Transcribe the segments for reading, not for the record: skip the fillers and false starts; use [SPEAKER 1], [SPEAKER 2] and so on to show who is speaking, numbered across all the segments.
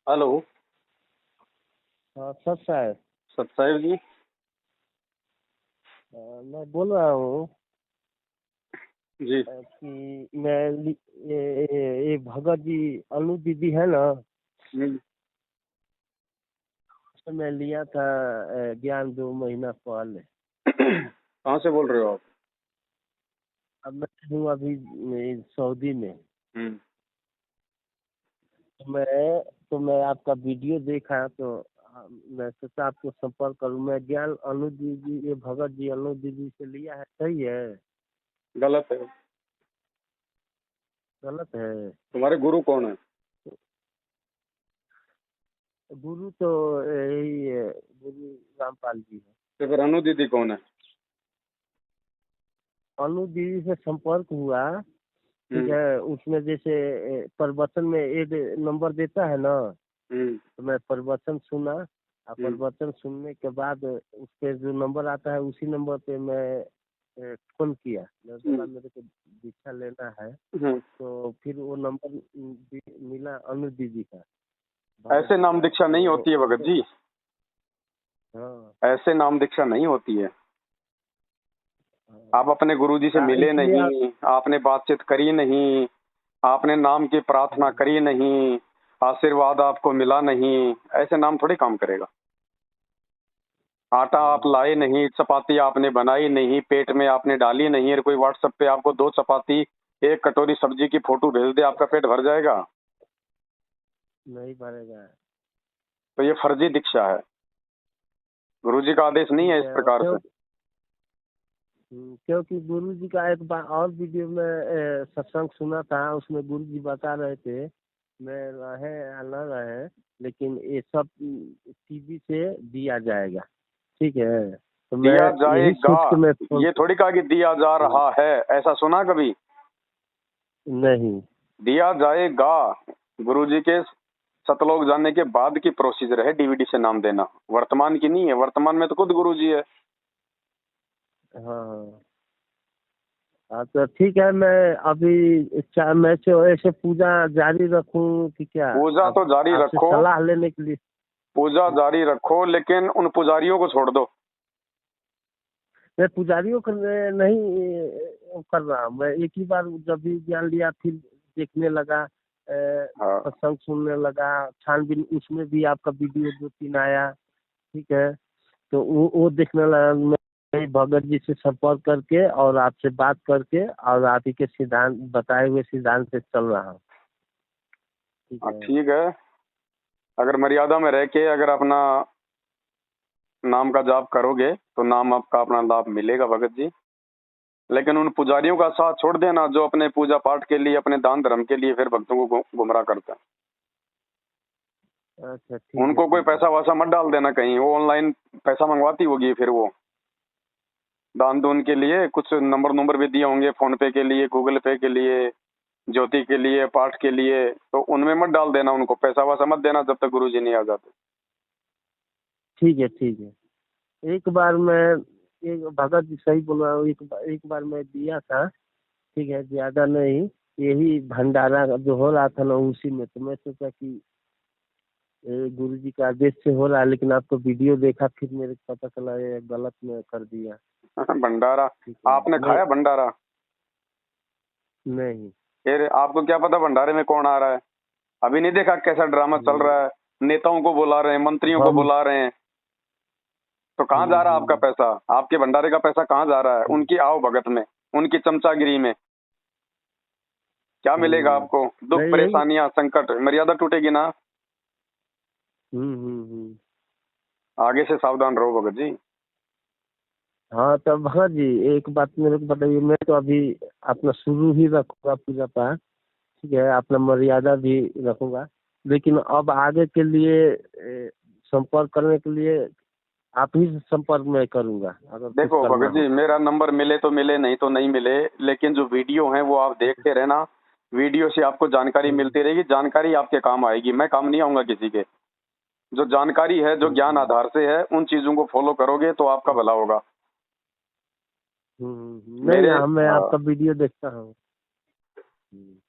[SPEAKER 1] Hello.
[SPEAKER 2] हाँ sir साहब।
[SPEAKER 1] सत साहिब जी।
[SPEAKER 2] मैं बोल रहा हूँ
[SPEAKER 1] जी।
[SPEAKER 2] कि ये भगत जी अनु दीदी है ना,
[SPEAKER 1] हम्म,
[SPEAKER 2] उससे मैं लिया था ज्ञान 2 महीना पहले।
[SPEAKER 1] कहाँ से बोल रहे हो आप?
[SPEAKER 2] अब मैं हूँ अभी सऊदी में।
[SPEAKER 1] हम्म।
[SPEAKER 2] तो मैं आपका वीडियो देखा तो मैं सोचा आपको संपर्क करूँ। मैं ज्ञान अनु दीदी, ये भगत जी अनु दीदी से लिया है, सही है
[SPEAKER 1] गलत है।
[SPEAKER 2] गलत है?
[SPEAKER 1] तुम्हारे गुरु कौन है?
[SPEAKER 2] गुरु तो यही है, गुरु रामपाल जी है।
[SPEAKER 1] तो फिर अनु दीदी कौन है?
[SPEAKER 2] अनु दीदी से संपर्क हुआ, ठीक
[SPEAKER 1] हम्म।
[SPEAKER 2] है। उसमें जैसे प्रवचन में एक नंबर देता है ना,
[SPEAKER 1] हम्म।
[SPEAKER 2] तो मैं प्रवचन सुना। और
[SPEAKER 1] हम्म।
[SPEAKER 2] प्रवचन सुनने के बाद उस पे जो नंबर आता है उसी नंबर पे मैं फोन किया। मैं बोला
[SPEAKER 1] हम्म।
[SPEAKER 2] मेरे को दीक्षा लेना है।
[SPEAKER 1] हम्म।
[SPEAKER 2] तो फिर वो नंबर मिला अनु दीदी का, भगत
[SPEAKER 1] ऐसे
[SPEAKER 2] जी
[SPEAKER 1] नाम
[SPEAKER 2] का।
[SPEAKER 1] दीक्षा नहीं
[SPEAKER 2] तो
[SPEAKER 1] होती है भगत जी।
[SPEAKER 2] हाँ
[SPEAKER 1] ऐसे नाम दीक्षा नहीं होती है। आप
[SPEAKER 2] हाँ,
[SPEAKER 1] अपने गुरु जी से मिले
[SPEAKER 2] इसलिए आप
[SPEAKER 1] नहीं, आपने बातचीत करी नहीं, आपने नाम की प्रार्थना करी नहीं, आशीर्वाद आपको मिला नहीं। ऐसे नाम थोड़ी काम करेगा। आटा आप लाए नहीं, चपाती आपने बनाई नहीं, पेट में आपने डाली नहीं, और कोई व्हाट्सएप पे आपको 2 चपाती 1 कटोरी सब्जी की फोटो भेज दे, आपका पेट भर जाएगा?
[SPEAKER 2] नहीं भरेगा।
[SPEAKER 1] तो ये फर्जी दीक्षा है। गुरु जी का आदेश नहीं है
[SPEAKER 2] ठीक
[SPEAKER 1] इस
[SPEAKER 2] है। और
[SPEAKER 1] प्रकार से।
[SPEAKER 2] क्योंकि गुरु जी का एक बार और वीडियो में सत्संग सुना था, उसमें गुरु जी बता रहे थे, मैं रहे या न रहे, लेकिन ये सब टीवी से दिया जाएगा। ठीक है, तो मैं
[SPEAKER 1] दिया
[SPEAKER 2] यही
[SPEAKER 1] जाएगा।
[SPEAKER 2] सोच के मैं फोन
[SPEAKER 1] ये थोड़ी कहा कि दिया जा
[SPEAKER 2] हम्म,
[SPEAKER 1] रहा है। ऐसा सुना कभी?
[SPEAKER 2] नहीं।
[SPEAKER 1] दिया जाएगा। गुरु जी के सतलोक जानने के बाद की प्रोसीजर है डीवीडी से नाम देना, वर्तमान की नहीं है। वर्तमान में तो खुद गुरु जी है।
[SPEAKER 2] हाँ हाँ हाँ, तो ठीक है। मैं अभी मैं तो ऐसे पूजा जारी रखूं कि क्या?
[SPEAKER 1] पूजा
[SPEAKER 2] आप
[SPEAKER 1] तो जारी
[SPEAKER 2] आपसे
[SPEAKER 1] रखो।
[SPEAKER 2] सलाह लेने के लिए।
[SPEAKER 1] पूजा जारी रखो, लेकिन उन पुजारियों को छोड़ दो।
[SPEAKER 2] मैं पुजारियों को कर रहा हूँ। मैं एक ही बार जब भी ज्ञान लिया, फिर देखने लगा,
[SPEAKER 1] हाँ।
[SPEAKER 2] सत्संग सुनने लगा, छानबीन उसमें भी आपका वीडियो 2-3 आया। ठीक है, तो वो देखने लगा। मैं भगत जी से संपर्क करके और आपसे बात करके और आप ही के सिद्धांत, बताए हुए सिद्धांत से चल रहा हूँ। ठीक
[SPEAKER 1] हाँ,
[SPEAKER 2] है।
[SPEAKER 1] ठीक है। अगर मर्यादा में रह के अगर अपना नाम का जाप करोगे तो नाम आपका अपना लाभ मिलेगा भगत जी। लेकिन उन पुजारियों का साथ छोड़ देना जो अपने पूजा पाठ के लिए, अपने दान धर्म के लिए फिर भक्तों को गुमराह करते हैं।
[SPEAKER 2] अच्छा ठीक है
[SPEAKER 1] उनको कोई
[SPEAKER 2] ठीक है।
[SPEAKER 1] पैसा वैसा मत डाल देना कहीं, वो ऑनलाइन पैसा मंगवाती होगी फिर वो दान दून के लिए। कुछ नंबर नंबर भी दिए होंगे फोन पे के लिए, गूगल पे के लिए, ज्योति के लिए, पाठ के लिए। तो उनमें मत डाल देना, उनको पैसा वैसा मत देना जब तक गुरु जी नहीं आ जाते।
[SPEAKER 2] ठीक है ठीक है। एक बार मैं, एक भगत जी सही बोल रहा हूँ, एक बार मैं दिया था। ठीक है, ज्यादा नहीं। यही भंडारा जो हो रहा था ना, उसी में तो मैं सोचा कि गुरु जी का आदेश से हो रहा है, लेकिन आपको वीडियो देखा, फिर मेरे को पता चला ये गलत में कर दिया।
[SPEAKER 1] भंडारा?
[SPEAKER 2] ठीक है।
[SPEAKER 1] आपने
[SPEAKER 2] नहीं
[SPEAKER 1] खाया भंडारा?
[SPEAKER 2] नहीं।
[SPEAKER 1] फिर आपको क्या पता भंडारे में कौन आ रहा है? अभी नहीं देखा कैसा ड्रामा चल
[SPEAKER 2] हम्म,
[SPEAKER 1] रहा है? नेताओं को बुला रहे हैं, मंत्रियों को
[SPEAKER 2] हम
[SPEAKER 1] बुला रहे हैं। तो कहाँ जा रहा है आपका
[SPEAKER 2] हम्म,
[SPEAKER 1] पैसा? आपके भंडारे का पैसा कहाँ जा रहा है?
[SPEAKER 2] हम्म,
[SPEAKER 1] उनकी आओ भगत में, उनकी चमचागिरी में क्या मिलेगा
[SPEAKER 2] हम्म,
[SPEAKER 1] आपको? दुख,
[SPEAKER 2] नहीं यही।
[SPEAKER 1] परेशानियां, संकट, मर्यादा टूटेगी ना।
[SPEAKER 2] हम्म।
[SPEAKER 1] आगे से सावधान रहो भगत जी।
[SPEAKER 2] हाँ तो भगत जी, एक बात मेरे को बताइए। मैं तो अभी अपना शुरू ही रखूंगा पूजा पाठ। ठीक है, अपना मर्यादा भी रखूंगा, लेकिन अब आगे के लिए संपर्क करने के लिए आप ही से संपर्क में करूंगा, अगर कुछ
[SPEAKER 1] देखो
[SPEAKER 2] करना
[SPEAKER 1] भगत जी,
[SPEAKER 2] हो।
[SPEAKER 1] मेरा नंबर मिले तो मिले, नहीं तो नहीं मिले, लेकिन जो वीडियो है वो आप देखते रहना। वीडियो से आपको जानकारी
[SPEAKER 2] हम्म,
[SPEAKER 1] मिलती रहेगी, जानकारी आपके काम आएगी। मैं काम नहीं आऊंगा किसी के। जो जानकारी है, जो ज्ञान
[SPEAKER 2] हम्म,
[SPEAKER 1] आधार से है, उन चीजों को फॉलो करोगे तो आपका भला होगा।
[SPEAKER 2] नहीं
[SPEAKER 1] मेरे
[SPEAKER 2] हाँ, मैं आपका वीडियो देखता हूँ।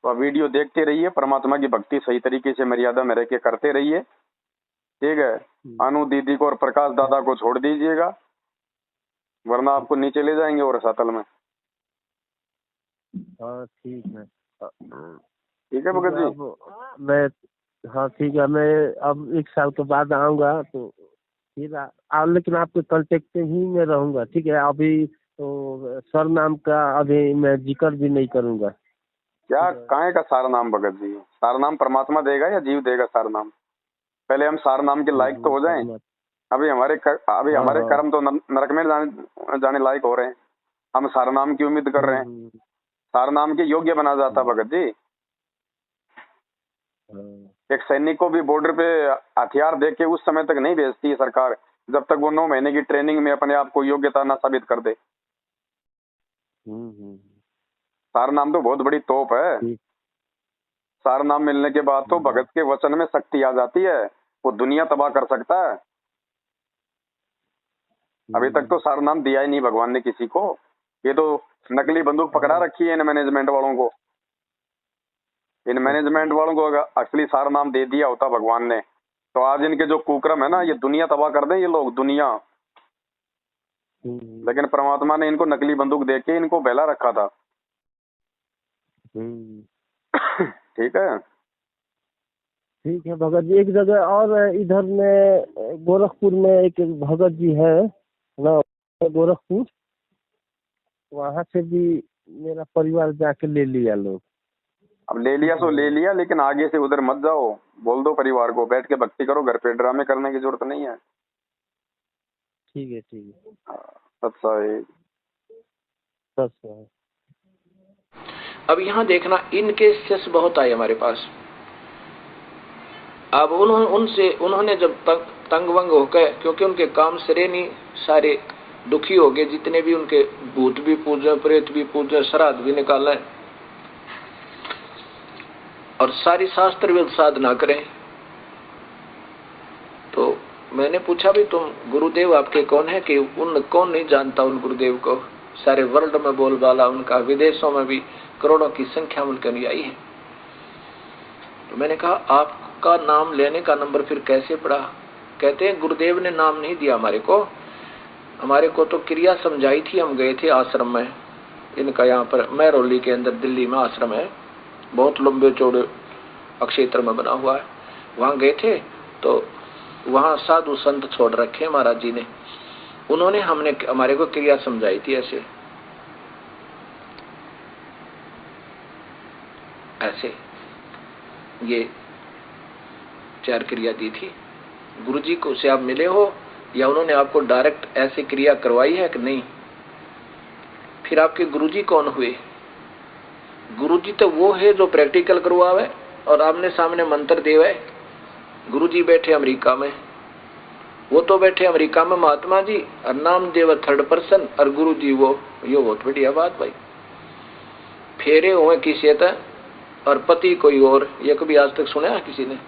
[SPEAKER 1] तो आप वीडियो देखते रहिए, परमात्मा की भक्ति सही तरीके से मर्यादा में रह के करते रहिए, ठीक है। अनु दीदी को और प्रकाश दादा को छोड़ दीजिएगा, वरना आपको नीचे ले जाएंगे और रसातल में।
[SPEAKER 2] हाँ ठीक है।
[SPEAKER 1] ठीक है भगत जी।
[SPEAKER 2] अब मैं, हाँ ठीक है, मैं अब 1 साल के बाद आऊँगा तो फिर लेकिन आपके कांटेक्ट ही में रहूँगा, ठीक है। अभी तो सर नाम का अभी मैं जिक्र भी नहीं करूँगा।
[SPEAKER 1] क्या काहे का सार नाम भगत जी? सार नाम परमात्मा देगा या जीव देगा सार नाम? पहले हम सार नाम के लायक तो हो जाएं। अभी हमारे कर्म तो नरक में जाने लायक हो रहे हैं, हम सार नाम की उम्मीद कर रहे हैं। सार नाम के योग्य बना जाता भगत जी। एक सैनिक को भी बॉर्डर पे हथियार दे के उस समय तक नहीं भेजती है सरकार, जब तक वो 9 महीने की ट्रेनिंग में अपने आप को योग्यता ना साबित कर दे। सार नाम तो बहुत बड़ी तोप है। सार नाम मिलने के बाद तो भगत के वचन में शक्ति आ जाती है, वो दुनिया तबाह कर सकता है। अभी तक तो सार नाम दिया ही नहीं भगवान ने किसी को। ये तो नकली बंदूक पकड़ा रखी है इन मैनेजमेंट वालों को। इन मैनेजमेंट वालों को अगर असली सार नाम दे दिया होता भगवान ने, तो आज इनके जो कुक्रम है ना, ये दुनिया तबाह कर दें ये लोग, दुनिया। लेकिन परमात्मा ने इनको नकली बंदूक दे के इनको बहला रखा था। ठीक है,
[SPEAKER 2] ठीक है भगत जी। एक जगह और इधर में गोरखपुर में एक भगत जी है ना, गोरखपुर, वहाँ से भी मेरा परिवार जाके ले लिया लोग।
[SPEAKER 1] अब ले लिया सो ले लिया, लेकिन आगे से उधर मत जाओ। बोल दो परिवार को बैठ के भक्ति करो, घर पे ड्रामे करने की जरूरत नहीं है।
[SPEAKER 2] ठीक है, ठीक है।
[SPEAKER 1] अच्छा है।
[SPEAKER 3] अब यहाँ देखना, इन केसेस बहुत आए हमारे पास। अब उन्होंने जब तक तंग वंग होकर, क्योंकि उनके काम सिरे नहीं, सारे दुखी हो गए, जितने भी उनके भूत भी पूजे, प्रेत भी पूजे, श्राद्ध भी निकाला है, और सारी शास्त्र विद साधना करें। तो मैंने पूछा भी तुम गुरुदेव आपके कौन है? कि उन कौन नहीं जानता उन गुरुदेव को, सारे वर्ल्ड में बोलबाला उनका, विदेशों में भी करोड़ों की संख्या में उनके अनुयायी है। तो मैंने कहा आपका नाम लेने का नंबर फिर कैसे पड़ा? कहते हैं गुरुदेव ने नाम नहीं दिया हमारे को तो क्रिया समझाई थी। हम गए थे आश्रम में इनका, यहाँ पर महरौली के अंदर दिल्ली में आश्रम है, बहुत लंबे चौड़े अक्षेत्र में बना हुआ है। वहां गए थे तो वहां साधु संत छोड़ रखे महाराज जी ने, उन्होंने हमारे को क्रिया समझाई थी। ऐसे ये 4 क्रिया दी थी। गुरुजी को से आप मिले हो या उन्होंने आपको डायरेक्ट ऐसी क्रिया करवाई है कि नहीं? फिर आपके गुरुजी कौन हुए? गुरुजी तो वो है जो प्रैक्टिकल करवावे और आमने सामने मंत्र देवे। गुरुजी बैठे अमेरिका में, वो तो बैठे अमेरिका में महात्मा जी, और नाम देव 3rd पर्सन, और गुरुजी वो। ये बहुत बढ़िया बात भाई। फेरे हुए किसी तक और पति कोई और, ये कभी आज तक सुना है किसी ने?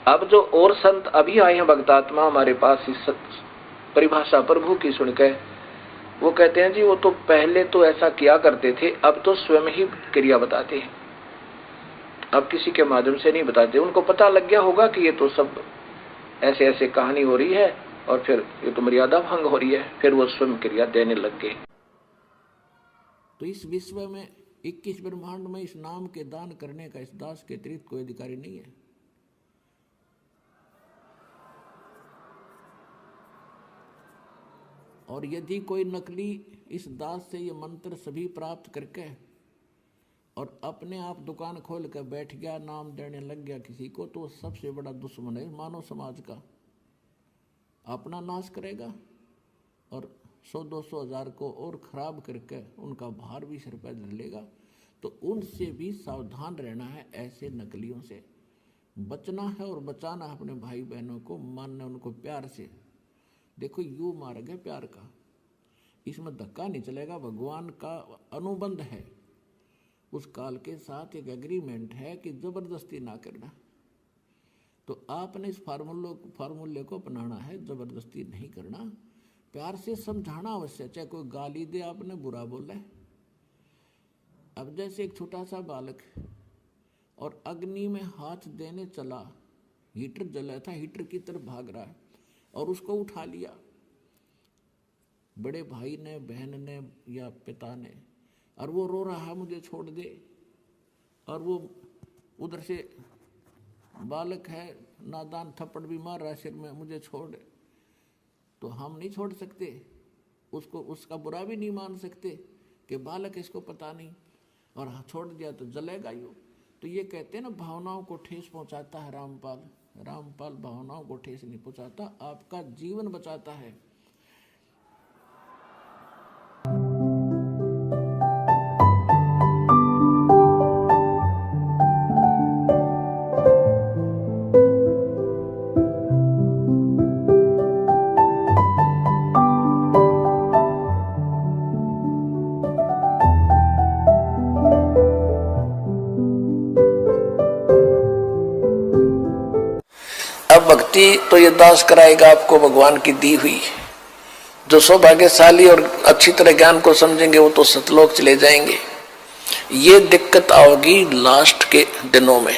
[SPEAKER 3] अब जो और संत अभी आए हैं भक्तात्मा हमारे पास, इस परिभाषा प्रभु की सुनकर, वो कहते हैं जी वो तो पहले तो ऐसा किया करते थे, अब तो स्वयं ही क्रिया बताते हैं, अब किसी के माध्यम से नहीं बताते। उनको पता लग गया होगा कि ये तो सब ऐसे ऐसे कहानी हो रही है और फिर ये तो मर्यादा भंग हो रही है, फिर वो स्वयं क्रिया देने लग गए।
[SPEAKER 4] तो इस विश्व में 21 ब्रह्मांड में इस नाम के दान करने का इस दास के अतिरिक्त कोई अधिकारी नहीं है। और यदि कोई नकली इस दास से ये मंत्र सभी प्राप्त करके और अपने आप दुकान खोल कर बैठ गया, नाम देने लग गया किसी को, तो सबसे बड़ा दुश्मन है मानव समाज का। अपना नाश करेगा और 100-200 हज़ार को और खराब करके उनका भार भी सिर पर धर लेगा। तो उनसे भी सावधान रहना है, ऐसे नकलियों से बचना है और बचाना है अपने भाई बहनों को, मानना उनको प्यार से। देखो यू मार्ग है प्यार का, इसमें धक्का नहीं चलेगा। भगवान का अनुबंध है, उस काल के साथ एक एग्रीमेंट है कि जबरदस्ती ना करना। तो आपने इस फार्मूले को अपनाना है, जबरदस्ती नहीं करना, प्यार से समझाना अवश्य। चाहे कोई गाली दे, आपने बुरा बोला है, अब जैसे एक छोटा सा बालक और अग्नि में हाथ देने चला, हीटर जला था, हीटर की तरफ भाग रहा है और उसको उठा लिया बड़े भाई ने, बहन ने या पिता ने, और वो रो रहा है मुझे छोड़ दे, और वो उधर से बालक है नादान थप्पड़ भी मार रहा है सिर में, मुझे छोड़, तो हम नहीं छोड़ सकते उसको, उसका बुरा भी नहीं मान सकते कि बालक इसको पता नहीं और छोड़ दिया तो जलेगा ही। तो ये कहते हैं ना, भावनाओं को ठेस पहुंचाता है रामपाल। रामपाल भावनाओं को ठेस नहीं पहुंचाता, आपका जीवन बचाता है।
[SPEAKER 3] अब भक्ति तो ये दास कराएगा आपको भगवान की दी हुई। जो सौभाग्यशाली और अच्छी तरह ज्ञान को समझेंगे वो तो सतलोक चले जाएंगे। ये दिक्कत आओगी लास्ट के दिनों में,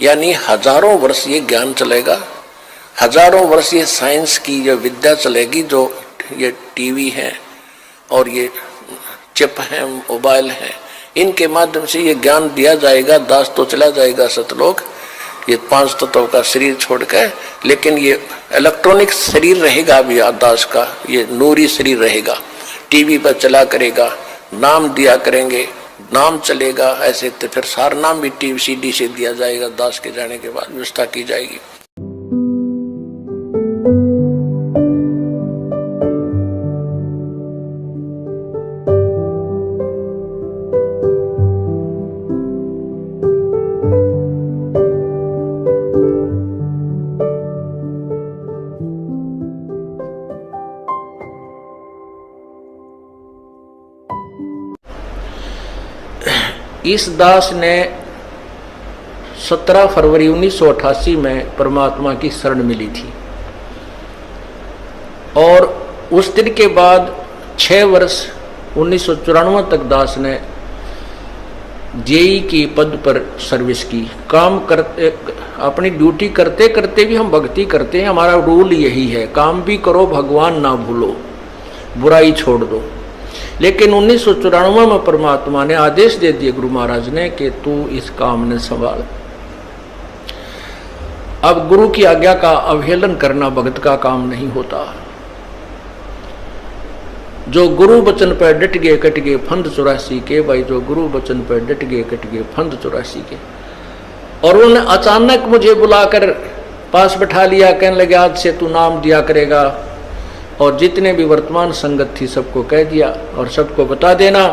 [SPEAKER 3] यानी हजारों वर्ष ये ज्ञान चलेगा, हजारों वर्ष ये साइंस की जो विद्या चलेगी, जो ये टीवी है और ये चिप है, मोबाइल है, इनके माध्यम से ये ज्ञान दिया जाएगा। दास तो चला जाएगा सतलोक, ये 5 तत्वों का शरीर छोड़कर, लेकिन ये इलेक्ट्रॉनिक शरीर रहेगा अभी दास का, ये नूरी शरीर रहेगा। टीवी पर चला करेगा, नाम दिया करेंगे, नाम चलेगा ऐसे, तो फिर सारा नाम भी टीवी सीडी से दिया जाएगा। दास के जाने के बाद व्यवस्था की जाएगी। इस दास ने 17 फरवरी 1988 में परमात्मा की शरण मिली थी और उस दिन के बाद 6 वर्ष 1994 तक दास ने जेई की पद पर सर्विस की। काम करते, अपनी ड्यूटी करते करते भी हम भक्ति करते हैं। हमारा रूल यही है, काम भी करो, भगवान ना भूलो, बुराई छोड़ दो। लेकिन 1994 में परमात्मा ने आदेश दे दिए गुरु महाराज ने कि तू इस काम ने संभाल। अब गुरु की आज्ञा का अवहेलन करना भगत का काम नहीं होता। जो गुरु वचन पर डट गए कट गए फंद 84 के, भाई जो गुरु वचन पर डट गए कट गए फंद 84 के। और उन्होंने अचानक मुझे बुलाकर पास बैठा लिया, कहने लगे आज से तू नाम दिया करेगा, और जितने भी वर्तमान संगत थी सबको कह दिया और सबको बता देना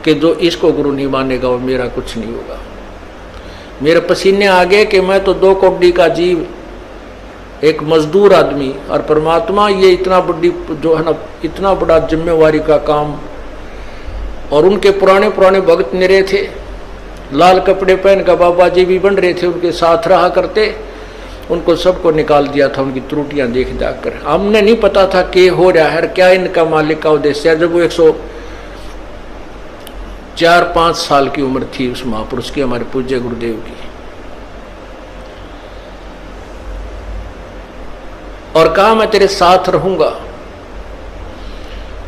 [SPEAKER 3] कि जो इसको गुरु नहीं मानेगा वो मेरा कुछ नहीं होगा। मेरे पसीने आ गए कि मैं तो 2 कौड़ी का जीव, एक मजदूर आदमी, और परमात्मा ये इतना बड़ी जो है ना, इतना बड़ा जिम्मेवारी का काम। और उनके पुराने पुराने भक्त निरे थे, लाल कपड़े पहन कर बाबा जी भी बन रहे थे, उनके साथ रहा करते। उनको सबको निकाल दिया था उनकी त्रुटियां देख जाकर। हमने नहीं पता था कि हो रहा है, क्या इनका मालिक का उद्देश्य है। जब वो 104-5 साल की उम्र थी उस महापुरुष की, हमारे पूज्य गुरुदेव की, और कहा मैं तेरे साथ रहूंगा।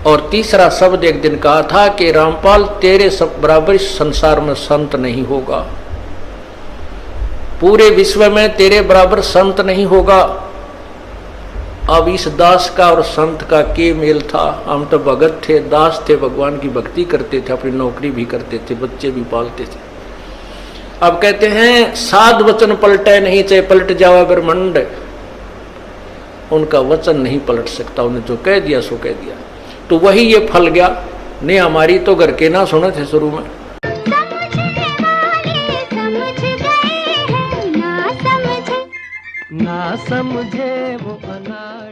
[SPEAKER 3] और तीसरा शब्द एक दिन कहा था कि रामपाल तेरे सब बराबर संसार में संत नहीं होगा, पूरे विश्व में तेरे बराबर संत नहीं होगा। अब इस दास का और संत का के मेल था। हम तो भगत थे, दास थे, भगवान की भक्ति करते थे, अपनी नौकरी भी करते थे, बच्चे भी पालते थे। अब कहते हैं साध वचन पलटे नहीं, चाहे पलट जावे ब्रह्मंड, उनका वचन नहीं पलट सकता। उन्हें जो कह दिया सो कह दिया। तो वही ये फल गया। ने हमारी तो घर के ना सुने थे शुरू में,
[SPEAKER 2] ना समझे वो अनाथ।